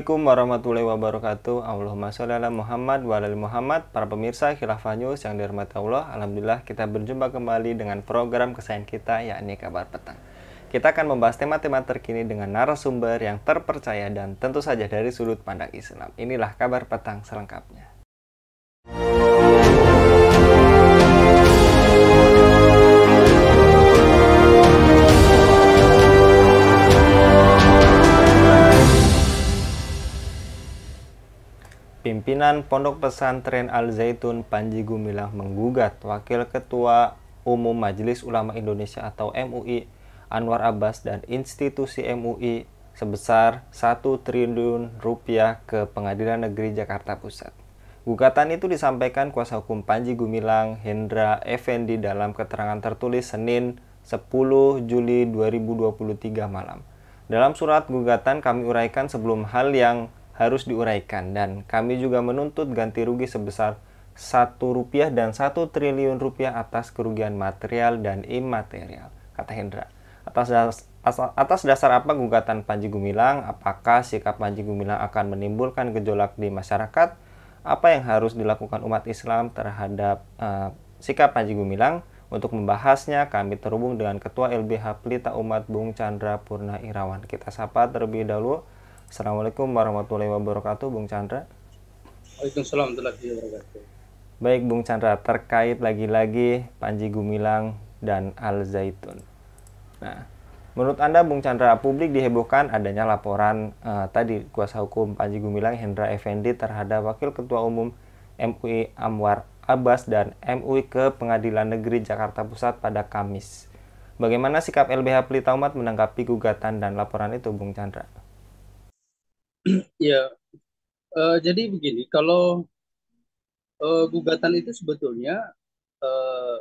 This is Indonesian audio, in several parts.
Assalamualaikum warahmatullahi wabarakatuh. Allahumma sholli ala Muhammad wa ala ali Muhammad. Para pemirsa Khilafah News yang dirahmati Allah, alhamdulillah kita berjumpa kembali dengan program kesayangan kita, yakni Kabar Petang. Kita akan membahas tema-tema terkini dengan narasumber yang terpercaya dan tentu saja dari sudut pandang Islam. Inilah Kabar Petang selengkapnya. Pimpinan Pondok Pesantren Al Zaitun Panji Gumilang menggugat Wakil Ketua Umum Majelis Ulama Indonesia atau MUI Anwar Abbas dan institusi MUI sebesar 1 triliun rupiah ke Pengadilan Negeri Jakarta Pusat. Gugatan itu disampaikan kuasa hukum Panji Gumilang, Hendra Effendi dalam keterangan tertulis Senin 10 Juli 2023 malam. Dalam surat gugatan kami uraikan sebelum hal yang harus diuraikan dan kami juga menuntut ganti rugi sebesar Rp1 dan Rp1 triliun atas kerugian material dan imaterial, kata Hendra. Atas dasar apa gugatan Panji Gumilang? Apakah sikap Panji Gumilang akan menimbulkan gejolak di masyarakat? Apa yang harus dilakukan umat Islam terhadap sikap Panji Gumilang? Untuk membahasnya, kami terhubung dengan Ketua LBH Pelita Umat Bung Chandra Purna Irawan. Kita sapa terlebih dahulu. Assalamualaikum warahmatullahi wabarakatuh, Bung Chandra. Waalaikumsalam warahmatullahi wabarakatuh. Baik, Bung Chandra, terkait lagi-lagi Panji Gumilang dan Al Zaitun. Nah, menurut Anda, Bung Chandra, publik dihebohkan adanya laporan tadi kuasa hukum Panji Gumilang Hendra Effendi terhadap Wakil Ketua Umum MUI Anwar Abbas dan MUI ke Pengadilan Negeri Jakarta Pusat pada Kamis. Bagaimana sikap LBH Pelita Umat menanggapi gugatan dan laporan itu, Bung Chandra? Ya, jadi begini, kalau gugatan itu sebetulnya eh,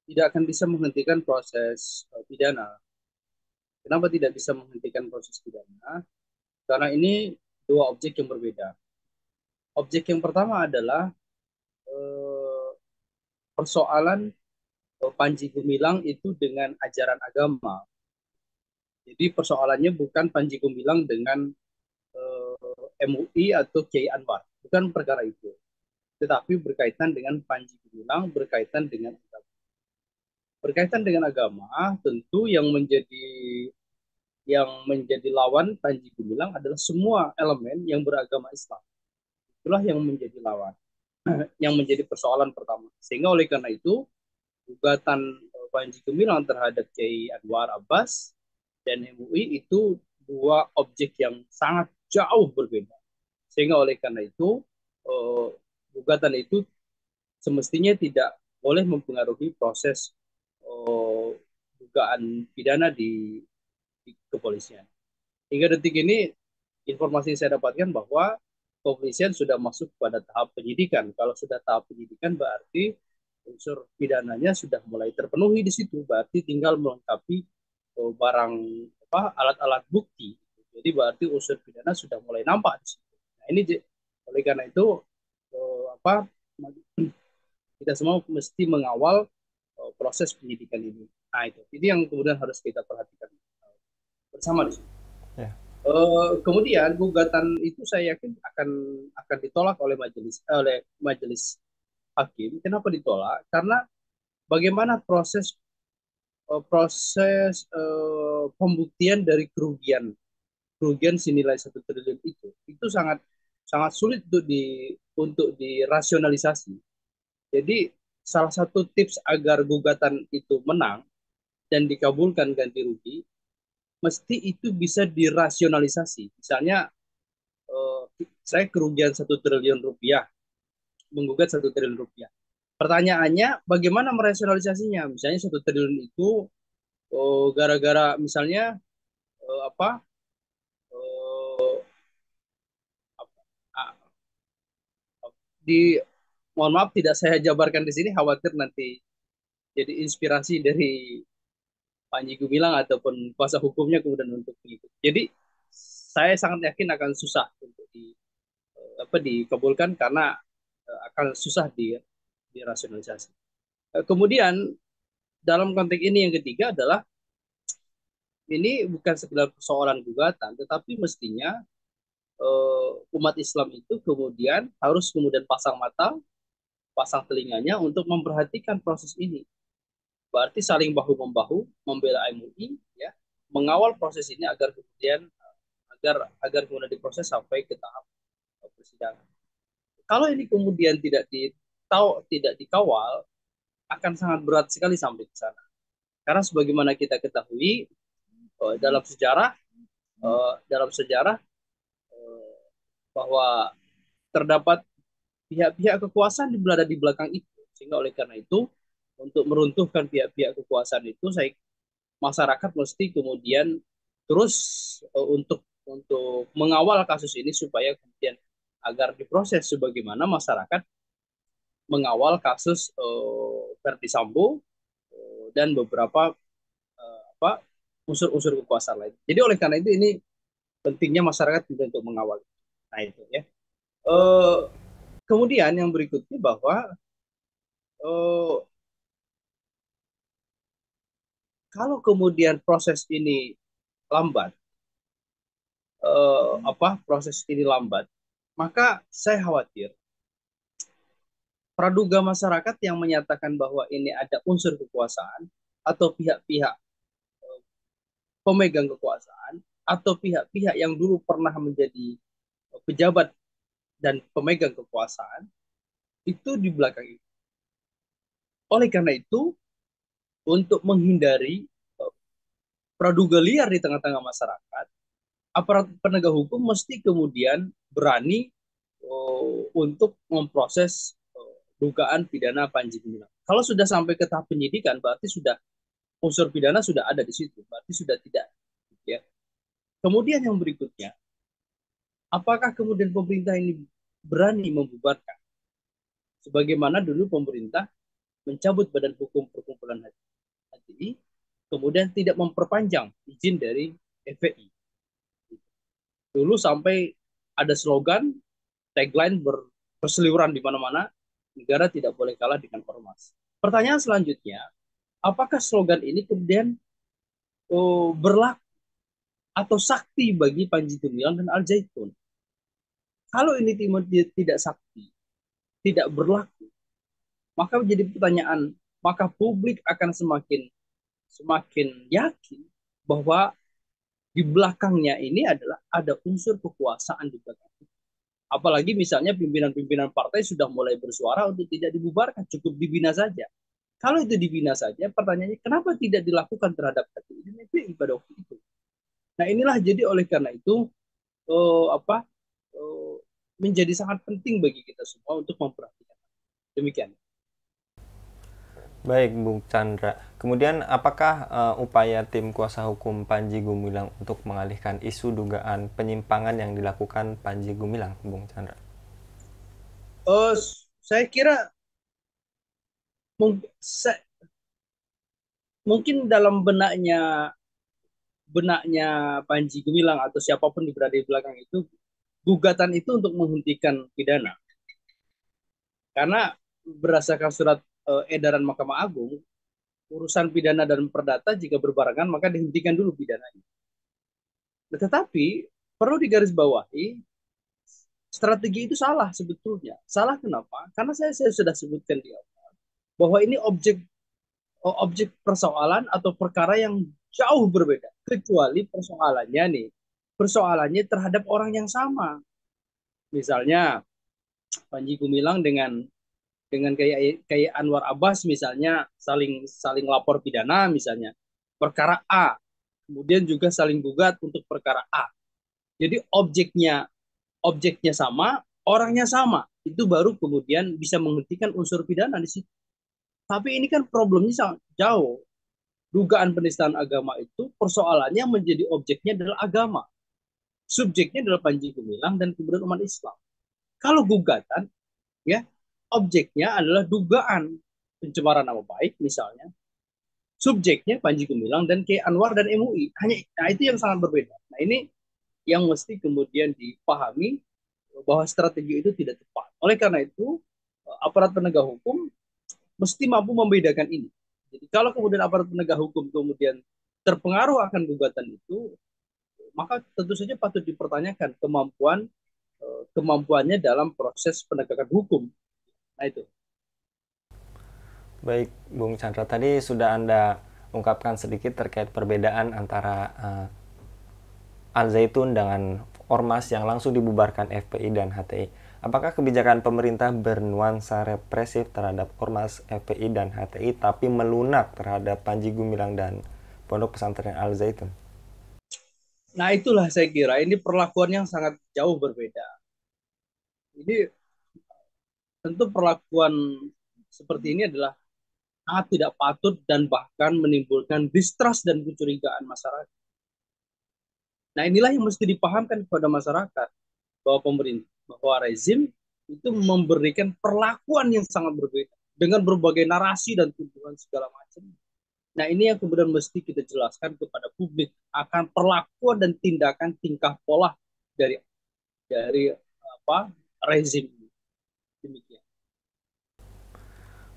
tidak akan bisa menghentikan proses pidana. Kenapa tidak bisa menghentikan proses pidana? Karena ini dua objek yang berbeda. Objek yang pertama adalah eh, persoalan Panji Gumilang itu dengan ajaran agama. Jadi persoalannya bukan Panji Gumilang dengan MUI atau Kiai Anwar, bukan perkara itu. Tetapi berkaitan dengan Panji Gumilang, berkaitan dengan agama. Berkaitan dengan agama, tentu yang menjadi lawan Panji Gumilang adalah semua elemen yang beragama Islam. Itulah yang menjadi lawan, yang menjadi persoalan pertama. Sehingga oleh karena itu, gugatan Panji Gumilang terhadap Kiai Anwar Abbas dan MUI itu dua objek yang sangat jauh berbeda. Sehingga oleh karena itu, eh, gugatan itu semestinya tidak boleh mempengaruhi proses eh, dugaan pidana di kepolisian. Hingga detik ini, informasi yang saya dapatkan bahwa kepolisian sudah masuk pada tahap penyidikan. Kalau sudah tahap penyidikan, berarti unsur pidananya sudah mulai terpenuhi di situ. Berarti tinggal melengkapi barang alat-alat bukti. Jadi berarti unsur pidana sudah mulai nampak di situ. Nah, ini oleh karena itu apa kita semua mesti mengawal proses penyidikan ini. Nah, itu yang kemudian harus kita perhatikan bersama di sini. Ya. Kemudian gugatan itu saya yakin akan ditolak oleh majelis hakim. Kenapa ditolak? Karena bagaimana proses pembuktian dari kerugian senilai 1 triliun itu sangat sangat sulit untuk dirasionalisasi. Jadi salah satu tips agar gugatan itu menang dan dikabulkan ganti rugi, mesti itu bisa dirasionalisasi. Misalnya, eh, saya kerugian 1 triliun rupiah, menggugat 1 triliun rupiah. Pertanyaannya, bagaimana merasionalisasinya? Misalnya 1 triliun itu gara-gara misalnya eh, apa? eh, ah, di mohon maaf tidak saya jabarkan di sini, khawatir nanti jadi inspirasi dari Panji Gumilang ataupun kuasa hukumnya kemudian untuk mengikut. Jadi saya sangat yakin akan susah untuk dikabulkan karena akan susah dirasionalisasi. Kemudian dalam konteks ini yang ketiga adalah ini bukan sekedar persoalan gugatan, tetapi mestinya umat Islam itu kemudian harus kemudian pasang mata, pasang telinganya untuk memperhatikan proses ini. Berarti saling bahu membahu membela MUI, ya, mengawal proses ini agar kemudian agar kemudian diproses sampai ke tahap persidangan. Kalau ini kemudian tidak dikawal, akan sangat berat sekali sampai ke sana. Karena sebagaimana kita ketahui dalam sejarah dalam sejarah bahwa terdapat pihak-pihak kekuasaan di berada di belakang itu, sehingga oleh karena itu untuk meruntuhkan pihak-pihak kekuasaan itu, masyarakat mesti kemudian terus untuk mengawal kasus ini supaya kemudian agar diproses sebagaimana masyarakat mengawal kasus Verdi Sambo dan beberapa apa unsur-unsur kekuasaan lain. Jadi oleh karena itu ini pentingnya masyarakat juga untuk mengawal. Nah itu ya. Eh, Kemudian yang berikutnya bahwa eh, kalau kemudian lambat, proses ini lambat, maka saya khawatir praduga masyarakat yang menyatakan bahwa ini ada unsur kekuasaan atau pihak-pihak pemegang kekuasaan atau pihak-pihak yang dulu pernah menjadi pejabat dan pemegang kekuasaan itu di belakang itu. Oleh karena itu, untuk menghindari praduga liar di tengah-tengah masyarakat, aparat penegak hukum mesti kemudian berani untuk memproses dugaan pidana Panji Gumilang. Kalau sudah sampai ke tahap penyidikan, berarti sudah unsur pidana sudah ada di situ, berarti sudah tidak. Ya. Kemudian yang berikutnya, apakah kemudian pemerintah ini berani membubarkan? Sebagaimana dulu pemerintah mencabut Badan Hukum Perkumpulan HTI, kemudian tidak memperpanjang izin dari FPI. Dulu sampai ada slogan, tagline berseliweran di mana-mana, negara tidak boleh kalah dengan ormas. Pertanyaan selanjutnya, apakah slogan ini kemudian berlaku atau sakti bagi Panji Gumilang dan Al Zaitun? Kalau ini tidak sakti, tidak berlaku, maka menjadi pertanyaan, maka publik akan semakin semakin yakin bahwa di belakangnya ini adalah ada unsur kekuasaan di belakang. Apalagi misalnya pimpinan-pimpinan partai sudah mulai bersuara untuk tidak dibubarkan, cukup dibina saja. Kalau itu dibina saja, pertanyaannya kenapa tidak dilakukan terhadap HTI dan FPI pada waktu itu? Nah inilah jadi oleh karena itu eh, apa eh, menjadi sangat penting bagi kita semua untuk memperhatikan. Demikian. Baik, Bung Chandra. Kemudian, apakah upaya tim kuasa hukum Panji Gumilang untuk mengalihkan isu dugaan penyimpangan yang dilakukan Panji Gumilang, Bung Chandra? Eh, saya kira mungkin, mungkin dalam benaknya benaknya Panji Gumilang atau siapapun yang berada di belakang itu, gugatan itu untuk menghentikan pidana. Karena berdasarkan surat edaran Mahkamah Agung, urusan pidana dan perdata jika berbarengan maka dihentikan dulu pidananya. Tetapi perlu digarisbawahi, strategi itu salah sebetulnya. Salah kenapa? Karena saya sudah sebutkan di awal bahwa ini objek persoalan atau perkara yang jauh berbeda. Kecuali persoalannya terhadap orang yang sama. Misalnya Panji Gumilang dengan kayak Anwar Abbas misalnya saling saling lapor pidana misalnya perkara A, kemudian juga saling gugat untuk perkara A. Jadi objeknya sama, orangnya sama. Itu baru kemudian bisa menghentikan unsur pidana di situ. Tapi ini kan problemnya sangat jauh. Dugaan penistaan agama itu persoalannya menjadi objeknya adalah agama. Subjeknya adalah Panji Gumilang dan kemudian umat Islam. Kalau gugatan, ya objeknya adalah dugaan pencemaran nama baik misalnya. Subjeknya Panji Gumilang dan K. Anwar dan MUI. Nah itu yang sangat berbeda. Nah ini yang mesti kemudian dipahami bahwa strategi itu tidak tepat. Oleh karena itu, aparat penegak hukum mesti mampu membedakan ini. Jadi kalau kemudian aparat penegak hukum kemudian terpengaruh akan gugatan itu, maka tentu saja patut dipertanyakan kemampuannya dalam proses penegakan hukum. Nah itu. Baik, Bung Chandra, tadi sudah Anda ungkapkan sedikit terkait perbedaan antara Al Zaitun dengan ormas yang langsung dibubarkan FPI dan HTI. Apakah kebijakan pemerintah bernuansa represif terhadap ormas FPI dan HTI tapi melunak terhadap Panji Gumilang dan Pondok Pesantren Al Zaitun? Nah itulah saya kira ini perlakuan yang sangat jauh berbeda. Ini tentu perlakuan seperti ini adalah sangat tidak patut dan bahkan menimbulkan distrust dan kecurigaan masyarakat. Nah inilah yang mesti dipahamkan kepada masyarakat bahwa pemerintah, bahwa rezim itu memberikan perlakuan yang sangat berbeda dengan berbagai narasi dan tuduhan segala macam. Nah ini yang kemudian mesti kita jelaskan kepada publik akan perlakuan dan tindakan tingkah pola dari apa rezim ini. Demikian.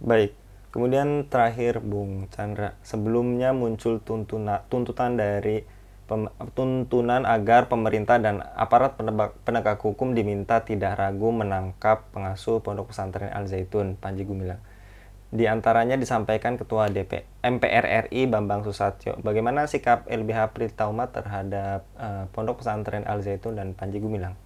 Baik, kemudian terakhir Bung Chandra, sebelumnya muncul tuntunan agar pemerintah dan aparat penegak hukum diminta tidak ragu menangkap pengasuh Pondok Pesantren Al Zaitun, Panji Gumilang. Di antaranya disampaikan Ketua MPR RI Bambang Susatyo. Bagaimana sikap LBH Pritauma terhadap Pondok Pesantren Al Zaitun dan Panji Gumilang?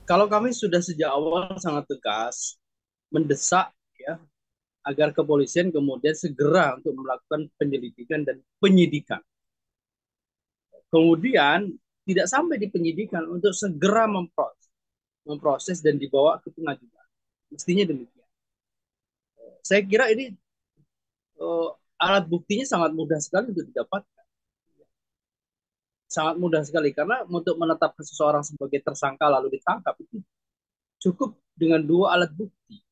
Kalau kami sudah sejak awal sangat tegas mendesak ya agar kepolisian kemudian segera untuk melakukan penyelidikan dan penyidikan. Kemudian tidak sampai di penyidikan untuk segera memproses dan dibawa ke pengadilan. Mestinya demikian. Saya kira ini alat buktinya sangat mudah sekali untuk didapatkan. Sangat mudah sekali karena untuk menetapkan seseorang sebagai tersangka lalu ditangkap itu cukup dengan dua alat bukti.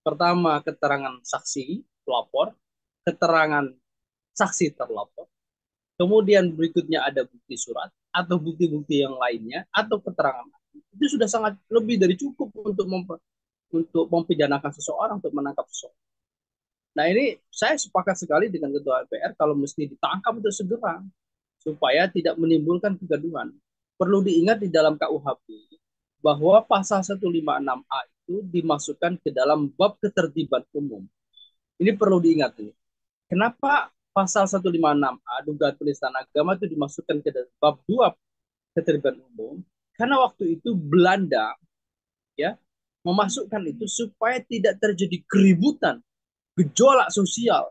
Pertama, keterangan saksi pelapor, keterangan saksi terlapor. Kemudian berikutnya ada bukti surat atau bukti-bukti yang lainnya atau keterangan. Itu sudah sangat lebih dari cukup untuk mempidanakan seseorang, untuk menangkap seseorang. Nah ini saya sepakat sekali dengan Ketua MPR kalau mesti ditangkap untuk segera supaya tidak menimbulkan kegaduhan. Perlu diingat di dalam KUHP bahwa pasal 156A itu dimasukkan ke dalam bab ketertiban umum. Ini perlu diingat ini. Kenapa pasal 156A dugaan penistaan agama itu dimasukkan ke dalam bab 2 ketertiban umum? Karena waktu itu Belanda ya memasukkan itu supaya tidak terjadi keributan, gejolak sosial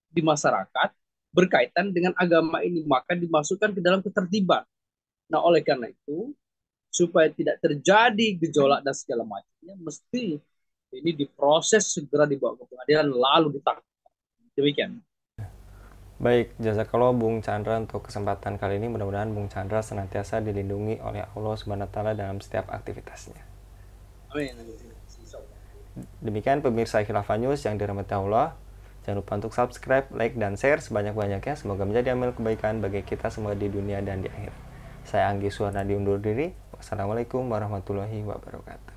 di masyarakat berkaitan dengan agama ini, maka dimasukkan ke dalam ketertiban. Nah, oleh karena itu, supaya tidak terjadi gejolak dan segala macamnya, mesti ini diproses segera dibawa ke pengadilan lalu ditangkap. Demikian. Baik, jazakallah Bung Chandra untuk kesempatan kali ini. Mudah-mudahan Bung Chandra senantiasa dilindungi oleh Allah Subhanahu wa taala dalam setiap aktivitasnya. Amin. Demikian pemirsa Khilafah News yang dirahmati Allah. Jangan lupa untuk subscribe, like, dan share sebanyak-banyaknya. Semoga menjadi amal kebaikan bagi kita semua di dunia dan di akhirat. Saya Anggi Suwarnadi undur diri. Wassalamualaikum warahmatullahi wabarakatuh.